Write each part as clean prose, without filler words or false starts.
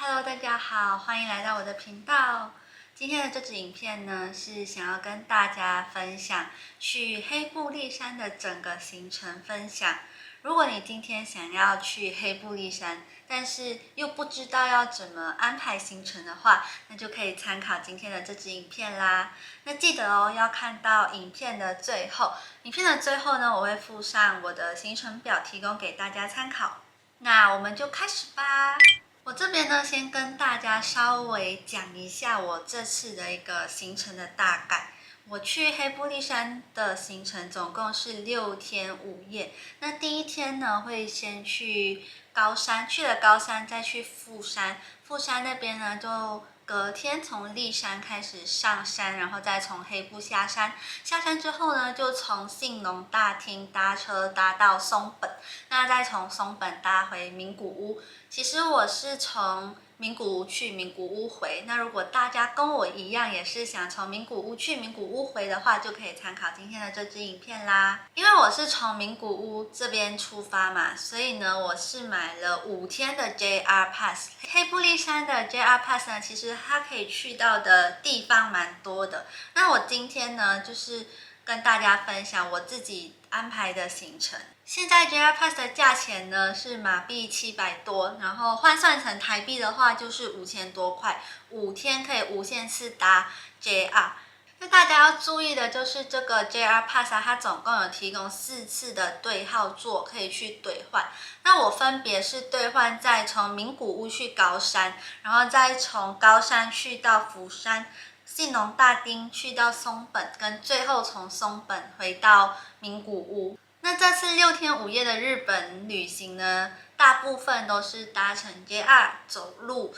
Hello，大家好，欢迎来到我的频道。今天的这支影片呢，是想要跟大家分享去黑部立山的整个行程分享。如果你今天想要去黑部立山，但是又不知道要怎么安排行程的话，那就可以参考今天的这支影片啦。那记得哦，要看到影片的最后。影片的最后呢，我会附上我的行程表，提供给大家参考。那我们就开始吧。我这边呢，先跟大家稍微讲一下我这次的一个行程的大概。我去黑部立山的行程总共是6天5夜。那第一天呢，会先去高山，去了高山再去富山，富山那边呢就隔天从立山开始上山，然后再从黑部下山。下山之后呢，就从信农大厅搭车搭到松本，那再从松本搭回名古屋。其实我是从名古屋去，名古屋回。那如果大家跟我一样，也是想从名古屋去，名古屋回的话，就可以参考今天的这支影片啦。因为我是从名古屋这边出发嘛，所以呢，我是买了5天的 JR Pass。黑部立山的 JR Pass 呢，其实它可以去到的地方蛮多的。那我今天呢，就是跟大家分享我自己安排的行程。现在 JR Pass 的价钱呢是马币700多，然后换算成台币的话就是5000多块，5天可以无限次搭 JR。那大家要注意的就是这个 JR Pass 它总共有提供4次的对号座可以去兑换。那我分别是兑换在从名古屋去高山，然后再从高山去到福山，信农大町去到松本，跟最后从松本回到名古屋。那这次6天5夜的日本旅行呢，大部分都是搭乘 JR 走路、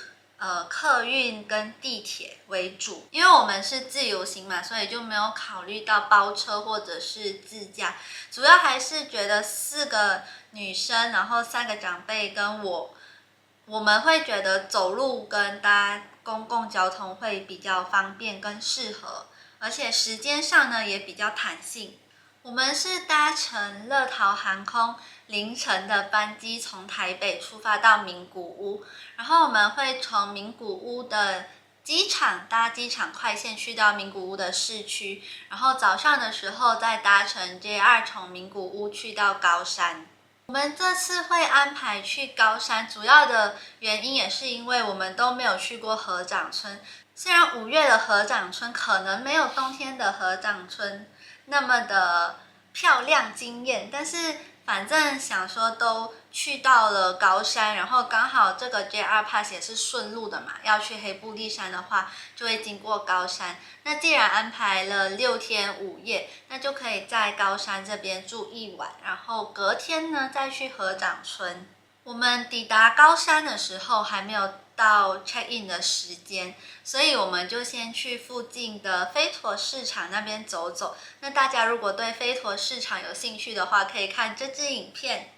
客运跟地铁为主。因为我们是自由行嘛，所以就没有考虑到包车或者是自驾，主要还是觉得4个女生，然后3个长辈跟我们会觉得走路跟搭公共交通会比较方便跟适合，而且时间上呢也比较弹性。我们是搭乘乐桃航空凌晨的班机从台北出发到名古屋，然后我们会从名古屋的机场搭机场快线去到名古屋的市区，然后早上的时候再搭乘 JR 从名古屋去到高山。我们这次会安排去高山，主要的原因也是因为我们都没有去过合掌村。虽然5月的合掌村可能没有冬天的合掌村那么的漂亮惊艳，但是反正想说都去到了高山，然后刚好这个 JR Pass 也是顺路的嘛，要去黑部立山的话就会经过高山。那既然安排了6天5夜，那就可以在高山这边住1晚，然后隔天呢再去合掌村。我们抵达高山的时候还没有到 check in 的时间，所以我们就先去附近的飞陀市场那边走走。那大家如果对飞陀市场有兴趣的话，可以看这支影片。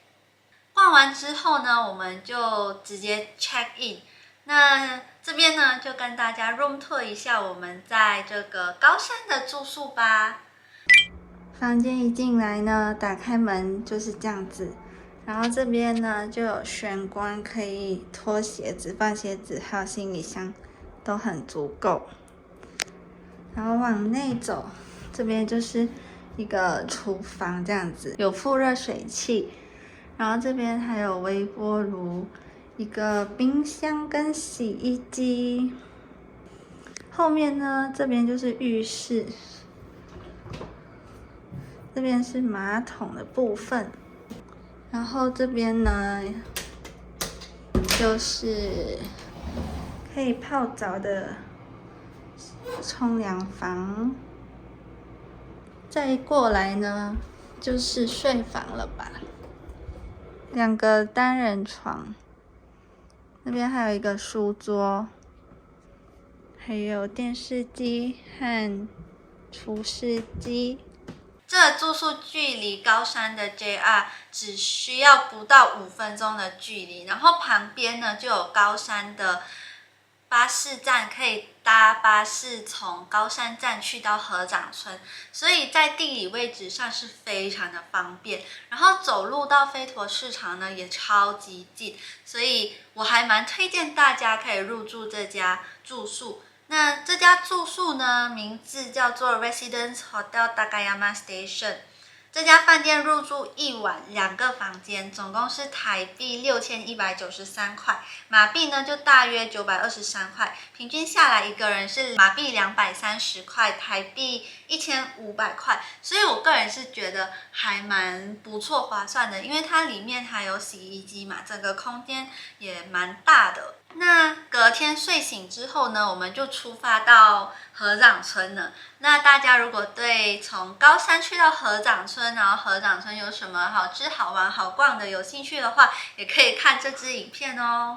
逛完之后呢，我们就直接 check in。那这边呢，就跟大家 room tour 一下我们在这个高山的住宿吧。房间一进来呢，打开门就是这样子。然后这边呢就有玄关，可以脱鞋子、放鞋子，还有行李箱，都很足够。然后往内走，这边就是一个厨房，这样子有附热水器。然后这边还有微波炉、一个冰箱跟洗衣机。后面呢，这边就是浴室，这边是马桶的部分。然后这边呢，就是可以泡澡的冲凉房。再过来呢，就是睡房了吧，2个单人床，那边还有一个书桌，还有电视机和除湿机。这个住宿距离高山的 JR 只需要不到5分钟的距离，然后旁边呢就有高山的巴士站可以搭巴士从高山站去到合掌村，所以在地理位置上是非常的方便。然后走路到飞陀市场呢也超级近，所以我还蛮推荐大家可以入住这家住宿。那这家住宿呢，名字叫做 Residence Hotel Takayama Station。这家饭店入住1晚2个房间，总共是台币6193块，马币呢就大约923块，平均下来一个人是马币230块，台币1500块，所以我个人是觉得还蛮不错划算的，因为它里面还有洗衣机嘛，整个空间也蛮大的。那隔天睡醒之后呢，我们就出发到合掌村了。那大家如果对从高山去到合掌村，然后合掌村有什么好吃、好玩、好逛的有兴趣的话，也可以看这支影片哦。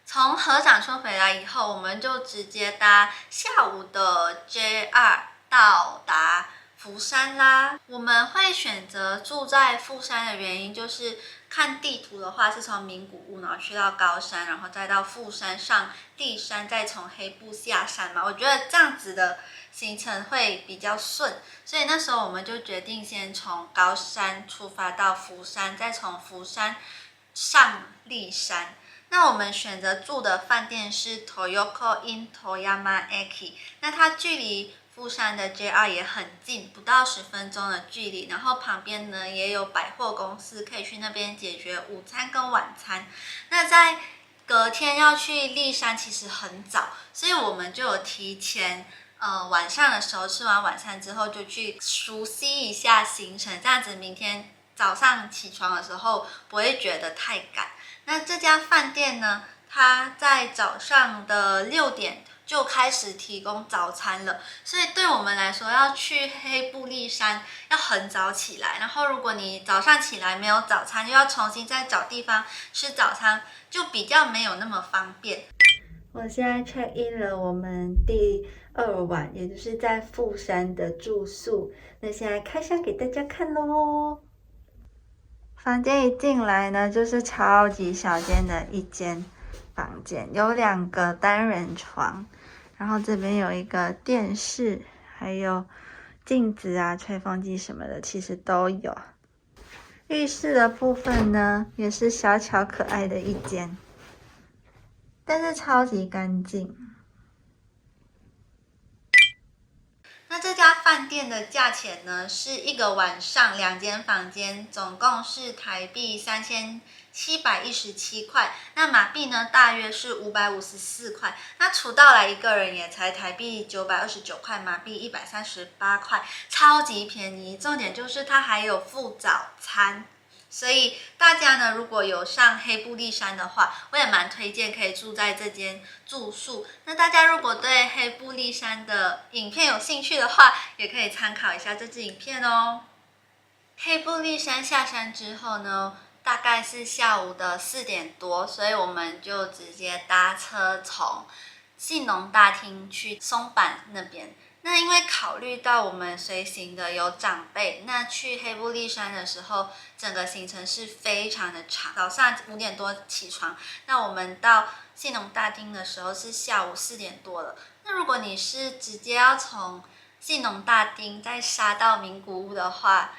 从合掌村回来以后，我们就直接搭下午的 JR 到达福山啦。我们会选择住在富山的原因，就是看地图的话是从名古屋，然后去到高山，然后再到富山上地山，再从黑部下山嘛。我觉得这样子的行程会比较顺，所以那时候我们就决定先从高山出发到福山，再从福山上立山。那我们选择住的饭店是 Toyoko in Toyama Eki， 那它距离富山的 JR 也很近，不到10分钟的距离。然后旁边呢也有百货公司，可以去那边解决午餐跟晚餐。那在隔天要去立山其实很早，所以我们就有提前晚上的时候吃完晚餐之后就去熟悉一下行程，这样子明天早上起床的时候不会觉得太赶。那这家饭店呢，它在早上的6点就开始提供早餐了，所以对我们来说要去黑部立山要很早起来，然后如果你早上起来没有早餐，又要重新再找地方吃早餐，就比较没有那么方便。我现在 check in 了我们第2晚，也就是在富山的住宿。那现在开箱给大家看咯。房间一进来呢，就是超级小间的一间房间，有2个单人床，然后这边有一个电视，还有镜子啊、吹风机什么的，其实都有。浴室的部分呢，也是小巧可爱的一间，但是超级干净。那这家饭店的价钱呢，是1个晚上2间房间，总共是台币3717块，那马币呢大约是554块，那除到来一个人也才台币929块，马币138块，超级便宜。重点就是它还有附早餐。所以大家呢，如果有上黑部立山的话，我也蛮推荐可以住在这间住宿。那大家如果对黑部立山的影片有兴趣的话，也可以参考一下这支影片哦。黑部立山下山之后呢，大概是下午的4点多，所以我们就直接搭车从信浓大厅去松坂那边。那因为考虑到我们随行的有长辈，那去黑部立山的时候，整个行程是非常的长。早上5点多起床，那我们到信浓大厅的时候是下午4点多了。那如果你是直接要从信浓大町再杀到名古屋的话，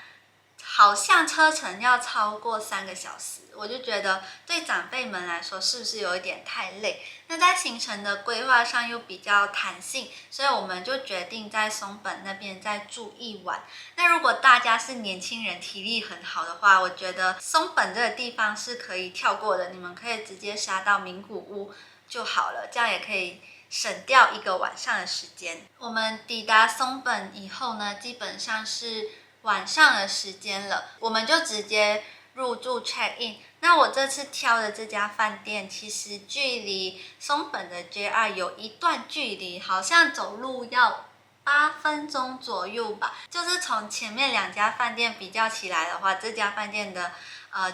好像车程要超过3个小时，我就觉得对长辈们来说是不是有一点太累？那在行程的规划上又比较弹性，所以我们就决定在松本那边再住1晚。那如果大家是年轻人，体力很好的话，我觉得松本这个地方是可以跳过的，你们可以直接杀到名古屋就好了，这样也可以省掉1个晚上的时间。我们抵达松本以后呢，基本上是晚上的时间了，我们就直接入住 check in。那我这次挑的这家饭店，其实距离松本的 JR 有一段距离，好像走路要8分钟左右吧。就是从前面2家饭店比较起来的话，这家饭店的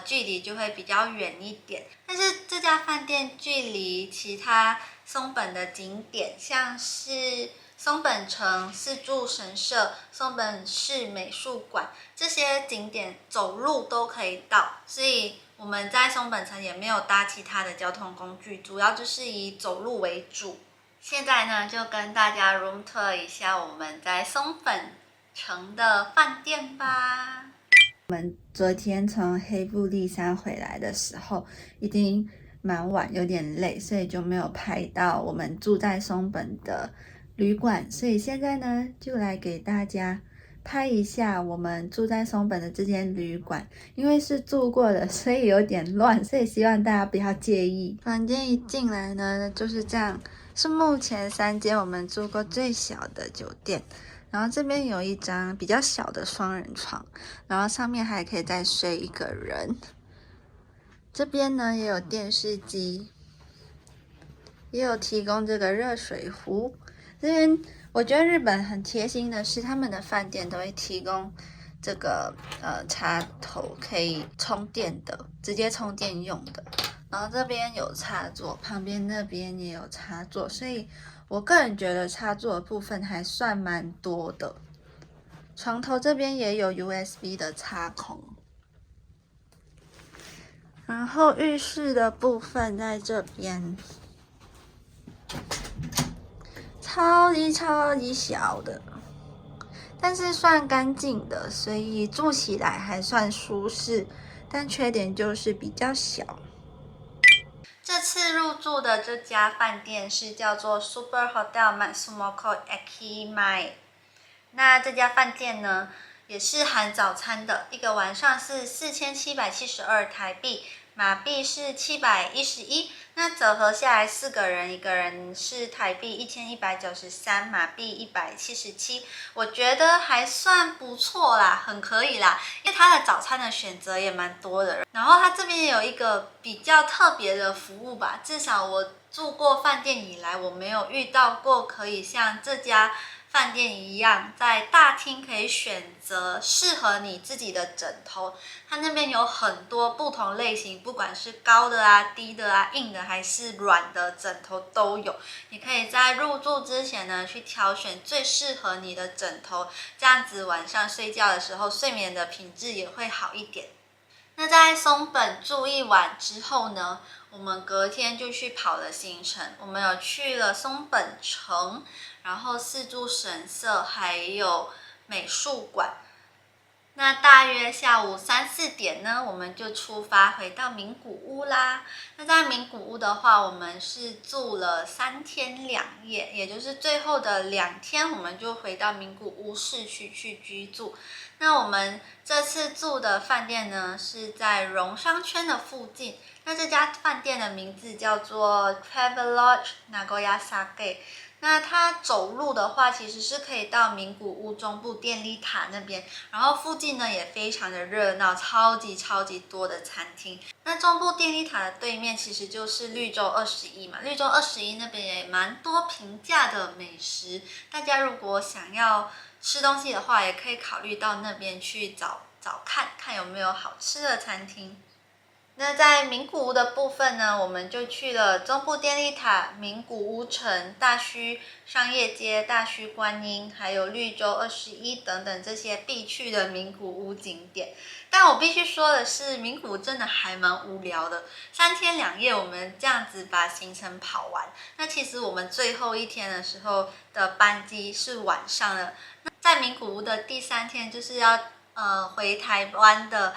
距离就会比较远一点。但是这家饭店距离其他松本的景点，像是松本城四柱神社、松本市美术馆这些景点走路都可以到，所以我们在松本城也没有搭其他的交通工具，主要就是以走路为主。现在呢，就跟大家 room tour 一下我们在松本城的饭店吧。我们昨天从黑布利山回来的时候，已经蛮晚，有点累，所以就没有拍到我们住在松本的旅馆。所以现在呢，就来给大家拍一下我们住在松本的这间旅馆。因为是住过的，所以有点乱，所以希望大家不要介意。房间一进来呢，就是这样，是目前3间我们住过最小的酒店。然后这边有一张比较小的双人床，然后上面还可以再睡一个人。这边呢也有电视机，也有提供这个热水壶。这边我觉得日本很贴心的是，他们的饭店都会提供这个插头可以充电的，直接充电用的。然后这边有插座，旁边那边也有插座，所以我个人觉得插座的部分还算蛮多的。床头这边也有 USB 的插孔。然后浴室的部分在这边，超级小的，但是算干净的，所以住起来还算舒适。但缺点就是比较小。这次入住的这家饭店是叫做 Super Hotel Matsumoko Ekimai。那这家饭店呢，也是含早餐的，一个晚上是4772台币，马币是711。那折合下来4个人，一个人是台币1193，马币177。我觉得还算不错啦，很可以啦，因为它的早餐的选择也蛮多的。然后它这边也有一个比较特别的服务吧，至少我住过饭店以来，我没有遇到过可以像这家饭店一样，在大厅可以选择适合你自己的枕头。它那边有很多不同类型，不管是高的啊、低的啊、硬的还是软的枕头都有。你可以在入住之前呢，去挑选最适合你的枕头，这样子晚上睡觉的时候，睡眠的品质也会好一点。那在松本住一晚之后呢，我们隔天就去跑了行程。我们有去了松本城，然后四柱神社，还有美术馆。那大约下午3、4点呢，我们就出发回到名古屋啦。那在名古屋的话，我们是住了3天2夜，也就是最后的2天，我们就回到名古屋市区去居住。那我们这次住的饭店呢，是在荣商圈的附近。那这家饭店的名字叫做 Travelodge Nagoyasake。那它走路的话，其实是可以到名古屋中部电力塔那边，然后附近呢也非常的热闹，超级多的餐厅。那中部电力塔的对面其实就是绿洲21嘛，绿洲21那边也蛮多平价的美食，大家如果想要吃东西的话，也可以考虑到那边去找看有没有好吃的餐厅。那在名古屋的部分呢，我们就去了中部电力塔、名古屋城、大须商业街、大须观音，还有绿洲21等等这些必去的名古屋景点。但我必须说的是，名古屋真的还蛮无聊的。3天2夜，我们这样子把行程跑完。那其实我们最后一天的时候的班机是晚上的。那在名古屋的第3天，就是要回台湾的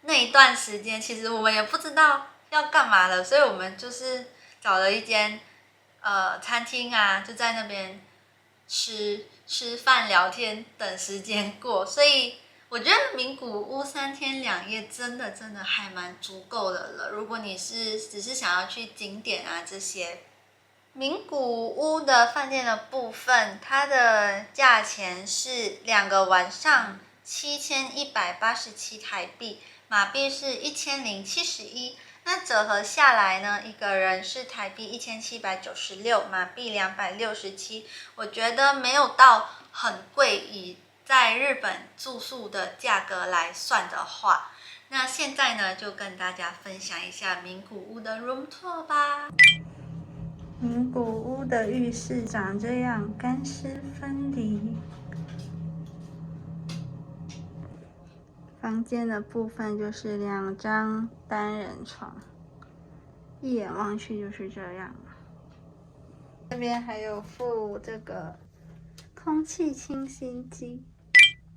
那一段时间，其实我们也不知道要干嘛了，所以我们就是找了一间餐厅啊，就在那边吃饭、聊天，等时间过。所以我觉得名古屋3天2夜真的还蛮足够的了。如果你只是想要去景点啊这些，名古屋的饭店的部分，它的价钱是2个晚上7187台币。马币是1071，那折合下来呢，一个人是台币1796，马币267。我觉得没有到很贵，以在日本住宿的价格来算的话。那现在呢，就跟大家分享一下名古屋的 room tour 吧。名古屋的浴室长这样，干湿分离。房间的部分就是2张单人床，一眼望去就是这样。这边还有附这个空气清新机。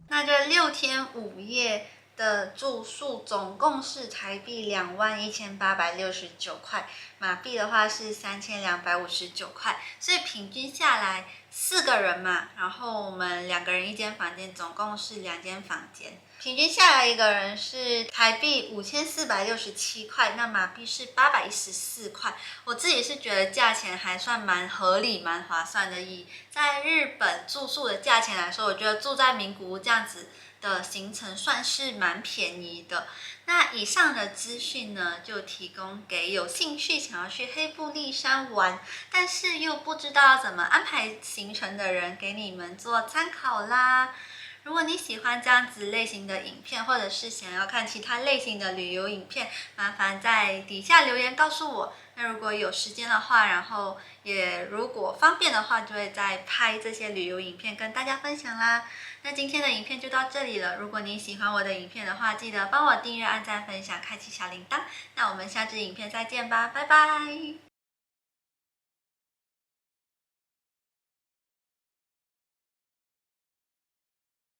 那这6天5夜的住宿总共是台币21,869块，马币的话是3259块，所以平均下来4个人嘛，然后我们2个人1间房间，总共是2间房间，平均下来一个人是台币5467块，那马币是814块。我自己是觉得价钱还算蛮合理、蛮划算的。以在日本住宿的价钱来说，我觉得住在名古屋这样子的行程算是蛮便宜的。那以上的资讯呢，就提供给有兴趣想要去黑部立山玩，但是又不知道怎么安排行程的人，给你们做参考啦。如果你喜欢这样子类型的影片，或者是想要看其他类型的旅游影片，麻烦在底下留言告诉我。那如果有时间的话，然后也如果方便的话，就会再拍这些旅游影片跟大家分享啦。那今天的影片就到这里了。如果你喜欢我的影片的话，记得帮我订阅、按赞、分享、开启小铃铛。那我们下支影片再见吧，拜拜。